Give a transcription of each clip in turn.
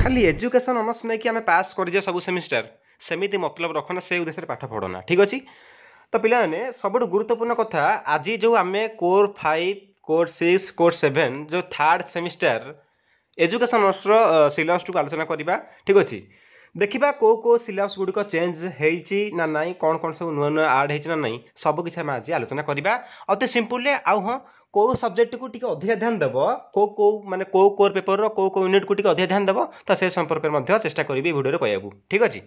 खाली education honours नहीं कि आम पास कर सब सेमिस्टर सेमिति मतलब रखना से उद्देश्य पाठ पढ़ना ठीक अच्छे। तो पिलाने सब गुरुत्वपूर्ण कथा आज जो आम कोर 5 कोर 6 कोर 7 जो थर्ड सेमिस्टर एजुकेशन अनर्सर सिलेबस को आलोचना करवा ठीक अच्छे। देखा कौ कौ सिलेबस गुड़िक चेंज होती ना नाई कौन कौन सब नुआ नुआ आड होना ना सब किसी आम आज आलोचना करवा अति सिंपल आउ हाँ कौ सब्जेक्ट को टिके अधिक ध्यान देव कौ कौ माने कौ कोर पेपर कौ कौ यूनिट को टिके अधिक ध्यान देव तो से संपर्क में चेष्टा करी वीडियो कहू ठीक अच्छे।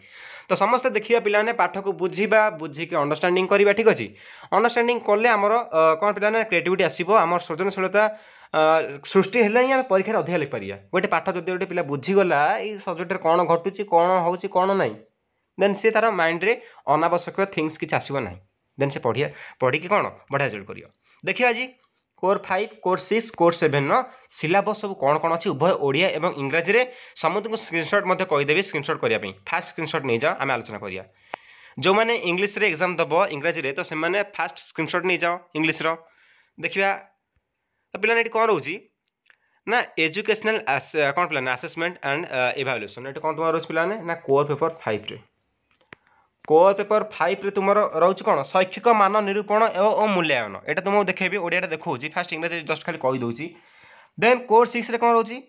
तो समस्ते देखिए पाने पाठ को बुझा बुझिकी अंडरस्टैंडिंग करवा ठीक अच्छे। अंडरस्टैंडिंग कले आमर कौन पाने क्रिएटिविटी आसो आम सृजनशीलता सृष्टि है आम परीक्षा अधिक लिखिपर गोटे पाठ जब गोटे पिला बुझीगला ये सब्जेक्ट कौन घटुची कौन हो कौन ना देन सी तार माइंड रे अनावश्यक थिंग्स किसी आसो ना देन से पढ़ी कौन बढ़िया रिजल्ट कर देखिए आज कोर 5 कोर 6 कोर 7 सिलेबस सब कौन कौन अच्छी उभय ओडिया और इंग्राजी में समस्त को स्क्रीनशॉट कहीदेवी स्क्रीनशॉट करने फास्ट स्क्रीनशॉट नहीं जाओ आम आलोचना करिया जो मैंने इंग्लिश रे एग्जाम दब इंग्राजी रे तो से फास्ट स्क्रीनशॉट नहीं जाओ इंग्लिश रो देखिया। तो पिलाने ये कौन रोची ना एजुकेशनल कौन पिलाने असेसमेंट एंड इवैल्यूएशन ये कौन तुम रोज पिलाने ना कोर पेपर 5 रे कोर पेपर 5 रे तुम रोच कौन शैक्षिक मान निरूपण एवं मूल्यांकन यहाँ तुमको देखेबी ओडिया देखा फास्ट इंग्राजी जस्ट खाली कहीदे। देन कोर 6 रे कौन रोची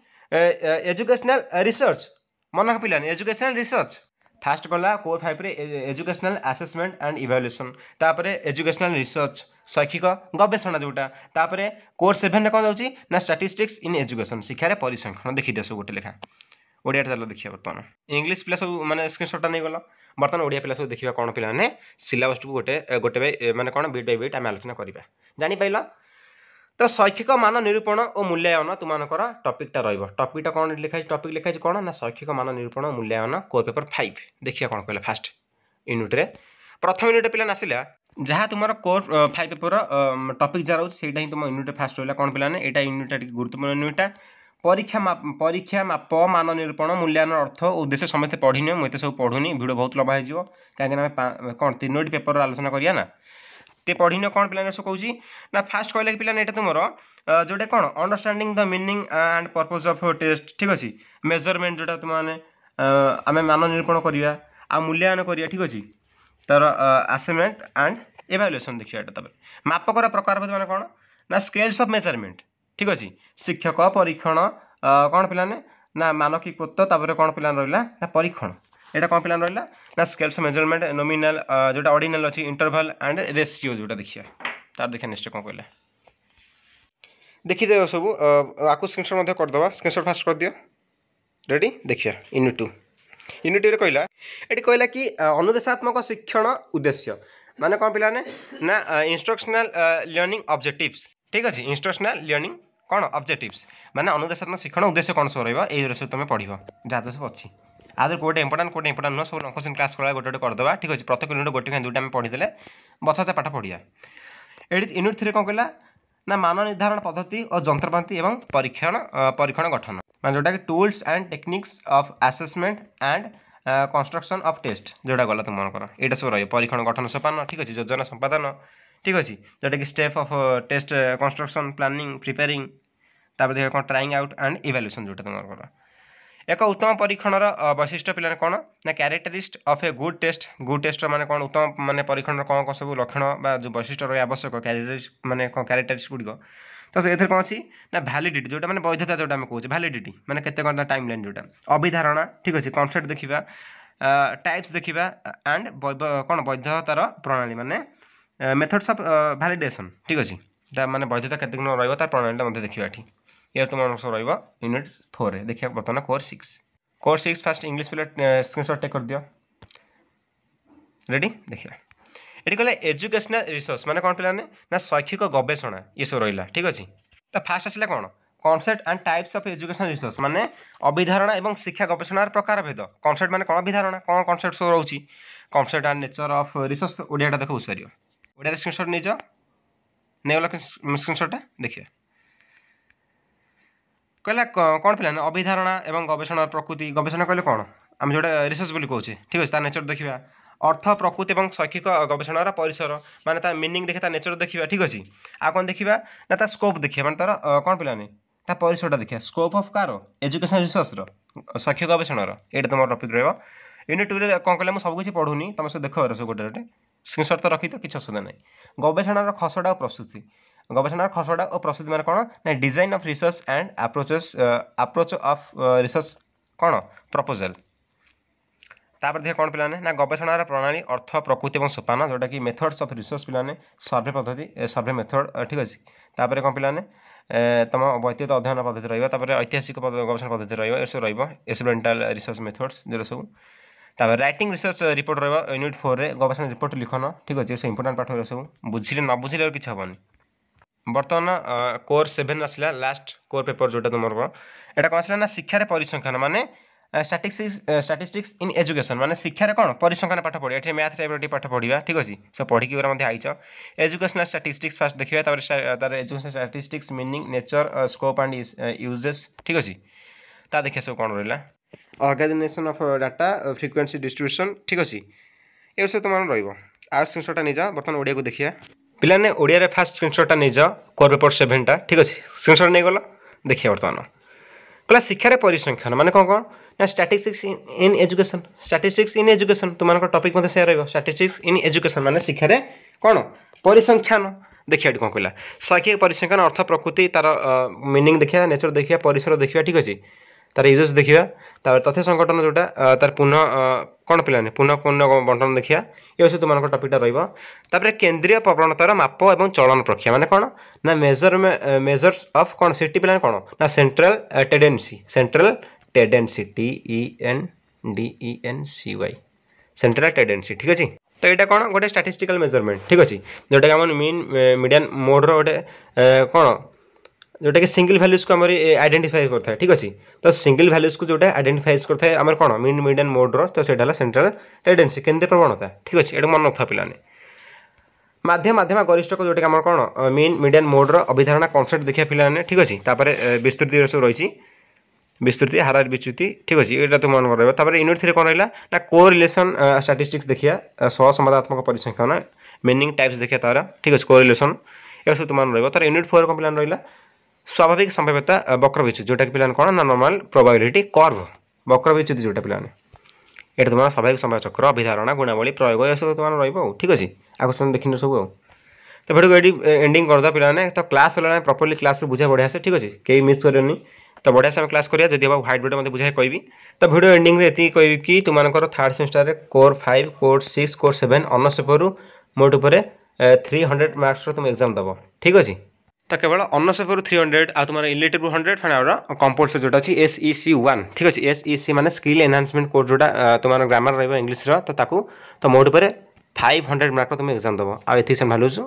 एजुकेशनल रिसर्च मन रख पिलाने एजुकेशनल रिसर्च फास्ट गला कोर 5 रे एजुकेशनल असेसमेंट एंड इवैल्यूएशन तापर एजुकेशनल रिसर्च शैक्षिक गवेषणा जोटा तापर कोर 7 रे कौन जाऊँगी ना स्टैटिस्टिक्स इन एजुकेशन शिक्षार परिसंख्यान देखी सब गोटे लेखा ओडिया चलो देखिए बर्तमान इंग्लिश पिला सब माने स्क्रीनशॉट नहीं गला बर्तमान ओडिया पिला सब देखिए कौन पिलाने सिलेबस को गोटे गोटे माने कौन बिट बाय बिट आम आलोचना करवा जापार। तो शैक्षिक मान निरूपण और मूल्यांकन तुमकर टपिकटा रपिकटा कौन लिखाई टपिक लिखाई कौन ना शैक्षिक मान निरूपण मूल्यांकन कोर पेपर 5 देखिए कौन कहला फास्ट यूनिट रे प्रथम यूनिट पिलाने आसिला जहाँ तुम कोर 5 पेपर टपिक जहाँ रोचे ही तुम यूनिट फास्ट रहा कौन पिलाने यहाँ यूनिटा गुरुत्वपूर्ण यूनिटा परीक्षा माप मान निरूपण मूल्यांकन अर्थ उद्देश्य समस्त पढ़ी मुझे सब पढ़ुनी भिडियो बहुत लंबा हो कहीं कौन 3 पेपर आलोचना करिया ना ते पढ़ी कौन पिलाने सब कहूँ ना फास्ट कहले कि पिलाने तुम जोटे कौन understanding the meaning and purpose of test ठीक अच्छे मेजरमेंट जोटा तुम आम मान निरूपण करवा आ मूल्यांकन करवा ठीक अच्छे तार असेसमेंट एंड इवैल्यूएशन देखिए तापर मापकर प्रकार मैंने कौन ना स्केल्स ऑफ मेजरमेंट ठीक अच्छे शिक्षक परीक्षण कौन पिलाने ना मानकीकृत तापर कौन पिलाने रहा ना परीक्षण यहाँ कौन पिलाने रहा ना स्केल्स मेजरमेंट नोमिनाल जोटा ऑर्डिनल अच्छी इंटरवल एंड रेशियो जोटा देखिए तार देखिए नेक्स्ट कौन कहला देखीदे सब आपको स्क्रीनशॉट करदे स्क्रीनशॉट फास्ट कर दियो रेडी देखिए यूनिट 2 यूनिट 2 रे कहला ये कहला कि अनुदेशात्मक शिक्षण उद्देश्य माने कौन पिलाने ना इंस्ट्रक्शनल लर्निंग ऑब्जेक्टिव्स ठीक अच्छे इंस्ट्रक्शनल लर्निंग कौन ऑब्जेक्टिव्स माने अनुदेशात्मक शिक्षण उद्देश्य कौन सब रही तुम पढ़ जहाँ सब अच्छी आदर कोटे इंपोर्टाट नुह सब लंकोशन क्लास कला गोटे करदे ठीक अच्छे प्रत्येक यूनिट गोटे दुटा आम पढ़ीदे बछा पाठ पढ़िया। यूनिट 3 कौन कहला ना मान निर्धारण पद्धति और जंत्रपाति एवं परीक्षण गठन मैं जोटा कि tools and techniques of assessment and construction of test जोटा गला तुमको यहाँ सब रही परीक्षण गठन सोपान ठीक अच्छे योजना संपादन ठीक अच्छे जोटा कि step of test construction planning preparing देखिए कौन ट्राइंग आउट एंड इवैल्यूएशन जोटा तुमको एक उत्तम परीक्षण वैशिष्ट्य पिलाने कौन ना क्यारेक्टरिस्ट ऑफ ए गुड टेस्ट माने कौन उत्तम माने परीक्षण कौन कौन सब लक्षण बा जो वैशिष्ट्य रही आवश्यक माने कौन क्यारेक्टरिस्ट गुड़िक तो से कौन अच्छी ना भैलिडिटी जोटा माने वैधता जोटा आम कहे भैलिडिटी माने केते कौन टाइम लाइन जोटा अभिधारणा ठीक अच्छे कॉन्सेप्ट देखा टाइप्स देखा एंड कौन वैधतार प्रणाली माने मेथड्स ऑफ वैलिडेशन ठीक अच्छे माने वैधता केते दिन रही तार प्रणाली देखा ये ये तुम सब यूनिट 4 रे देखिए बर्तमान कोर 6 फास्ट इंग्लिश पे स्क्रीनशॉट टेक कर दियो रेडी देखिए ये कहले एजुकेशनल रिसर्च माने कौन पिलाने ना शैक्षिक गवेषणा ये सब रहा ठीक अच्छे। तो फास्ट आसला कौन concept and types of educational research माने अभिधारणा एवं शिक्षा गवेषणार प्रकार भेद कॉन्सेप्ट माने कौन अभिधारणा कौन कॉन्सेप्ट सब रोची concept and nature of research ओडियाटा देखो सारी ओडिया स्क्रीनशॉट नहीं जाओ नहीं गला स्क्रीनशॉट देखिए कहला कौन पिलाने अभिधारणा एवं गवेषणा प्रकृति गवेषणा कहले कौन आम जो रिसर्च बोली कहे ठीक अच्छे तार नेचर देखा अर्थ प्रकृति और शैक्षिक गवेषणार परिसर माने तार मीनिंग देखा तार नेचर देखा ठीक अच्छे आ कौन देखा ना तार स्कोप देखिए माने तार कौन पिलाने ता परिसरटा देखिए scope of car education research शैक्षिक गवेषण ये तुम टपिक यूनिट 2 रे कौन कले सब किसी पढ़ुनी तुम सब देख सब गोटे गोटे स्क्रीनशॉट तो रखी तो किसी असुविधा नहीं गवेषणार खसड़ा और प्रस्तुति गवेषणार खसड़ा और प्रस्तुति मैंने कौन ना design of research and approach of research कौन प्रपोजल तापर देखिए कौन पिलाने ना गवेषणार प्रणाली अर्थ प्रकृति और सोपान जोटा कि मेथड्स ऑफ रिसर्च पिलाने सर्वे पद्धति सर्वे मेथड ठीक अच्छे तापर कौन पिलाने तुम वैद्युत अध्ययन पद्धति रही ऐतिहासिक गवेषणा पद्धति रसमेंटाल रिसर्च मेथड्स जो सब तापर राइटिंग रिसर्च रिपोर्ट यूनिट 4 रे गवेषणा रिपोर्ट लिखन ठीक अच्छे से इंपोर्टाट पाठ सब बुझे न बुझे किसी हेनी बर्तमान कोर 7 आसला लास्ट कोर पेपर जोटा तुम एटा कौन आसला ना शिक्षार परिसंख्यान माने स्टैटिस्टिक्स इन एजुकेशन माने शिक्षार कौन परिसंख्यान पाठ पढ़िया ये मैथ टाइप पाठ पढ़ा ठीक अच्छे सब पढ़ी आईच एजुकेशनल स्टैटिस्टिक्स फास्ट देखिए तार educational statistics meaning nature scope and uses ठीक अच्छे ता देखिए सब कौन रहा organisation of data frequency distribution ठीक अच्छे ये सब तुम रहा स्क्रीनशॉट नहीं जा बर्तमान ओडिया को देखिए पिलाने ओडिया फास्ट स्क्रीनशॉट नहीं जा कोर पेपर 7 टा ठीक अच्छे स्क्रीनशॉट नहीं गला देखिए बर्तमान कहला शिक्षार परिसंख्यान माने कौन कौन ना स्टैटिस्टिक्स इन एजुकेशन तुम टॉपिक मत से रहा स्टैटिस्टिक्स इन एजुकेशन माने शिक्षार कौन परिसंख्यान देखिए कौन कहला शैक्षिक परिसंख्यान अर्थ प्रकृति तार मीनिंग देखिए नेचर देखिए परिसर देखिए ठीक अच्छे तार यूजेस देखिए तार तथ्य संगठन जोटा तार पुनः कौन पिलाने पुनः बंटन देखिए ये सब तुम टपिकटा रहा केन्द्रीय प्रवणतार माप और चलन प्रक्रिया माने कौन ना मेजर्स ऑफ कौन सिटी पिलाने कौन ना central tendency TENDENCY central tendency ठीक अच्छे तो यहाँ कौन गोटे स्टैटिस्टिकल मेजरमेंट ठीक अच्छे जोटा कि आम मीन मीडियन मोड रोटे कौन जोटा कि सिंगल भैल्यूज को आइडेंटिफाई करता है ठीक अच्छे तो सिंगल भैल्यूज को जोटा आइडेंटिफाई करता है आम कौन मीन मीडियन मोड रो तो सेटा सेंट्रल टेंडेंसी केन्द्रीय प्रवणता ठीक अच्छे ये मन ना पिलाने माध्यम गरिष्ठ को जोटा कि कौन मीन मीडियन मोड रो अभिधारणा कॉन्सेप्ट देखिए पिलाने ठीक अच्छे विस्तृति सब रही विस्तृति हार विच्युति ठीक अच्छे ये तुम मन रहा यूनिट 3 कौन रहा ना कोरिलेशन स्टैटिस्टिक्स देखिए सहसंवादात्मक परिसंख्यान मीनिंग टाइप्स देखिए तार ठीक अच्छे कोरिलेशन ये सब तुम रहा तार यूनिट 4 कौन पिलान रहा स्वाभाविक संभाव्यता वक्र विच्युति जोटा कि पिलान कौन ना नॉर्मल प्रोबेबिलिटी कर्व वक्र विच्युति जोटा पिलाने ये तुम स्वाभाविक संभाव्य चक्र अभिधारणा गुणावली प्रयोग ये सब तुम रहा ठीक अच्छे आगे देखने सब तो भिडियो को एंडिंग करदा पिलाने तो क्लास होना प्रॉपर्ली क्लास बुझा बढ़िया से ठीक अच्छे कहीं मिस करनी तो बढ़िया से क्लास करिया जदि व्हाइट बोर्ड मत बुझाई कहबी तो वीडियो एंडिंग रे एति कहबी कि तुमनकर थर्ड सेमेस्टर रे core 5 core 6 core 7 honours paper मोट ऊपर 300 मार्क्स रो तुम एग्जाम दबो ठीक अछि तो केवल ऑनर्स पेपर 300 आ तुम इलेक्टिव 100 फने और कंपल्सरी जोटा अछि SEC1 ठीक अछि SEC माने स्किल एनहांसमेंट कोर्स जोटा तुम ग्रामर रहबो इंग्लिश रो तो ताकू तो मोट ऊपर 500 मार्क रो तुम एग्जाम दबो आ एथि से वैल्यूज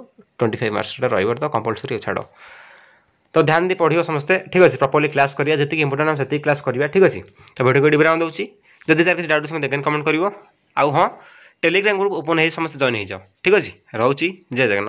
25 मार्क्स रो रहबो तो कंपल्सरी छाड़ो तो ध्यान दी पढ़ियो समस्ते ठीक अच्छे प्रॉपर्ली क्लास करिया जति इंपोर्टेंट हम सेति क्लास करिया ठीक अच्छे तो वीडियो को विराम दूची जदि तार किसी डाउट से देन कमेंट करिवो आउ हां टेलीग्राम ग्रुप ओपन है समस्त जॉइन हो जाओ ठीक अच्छे रहउची जय जगन्नाथ।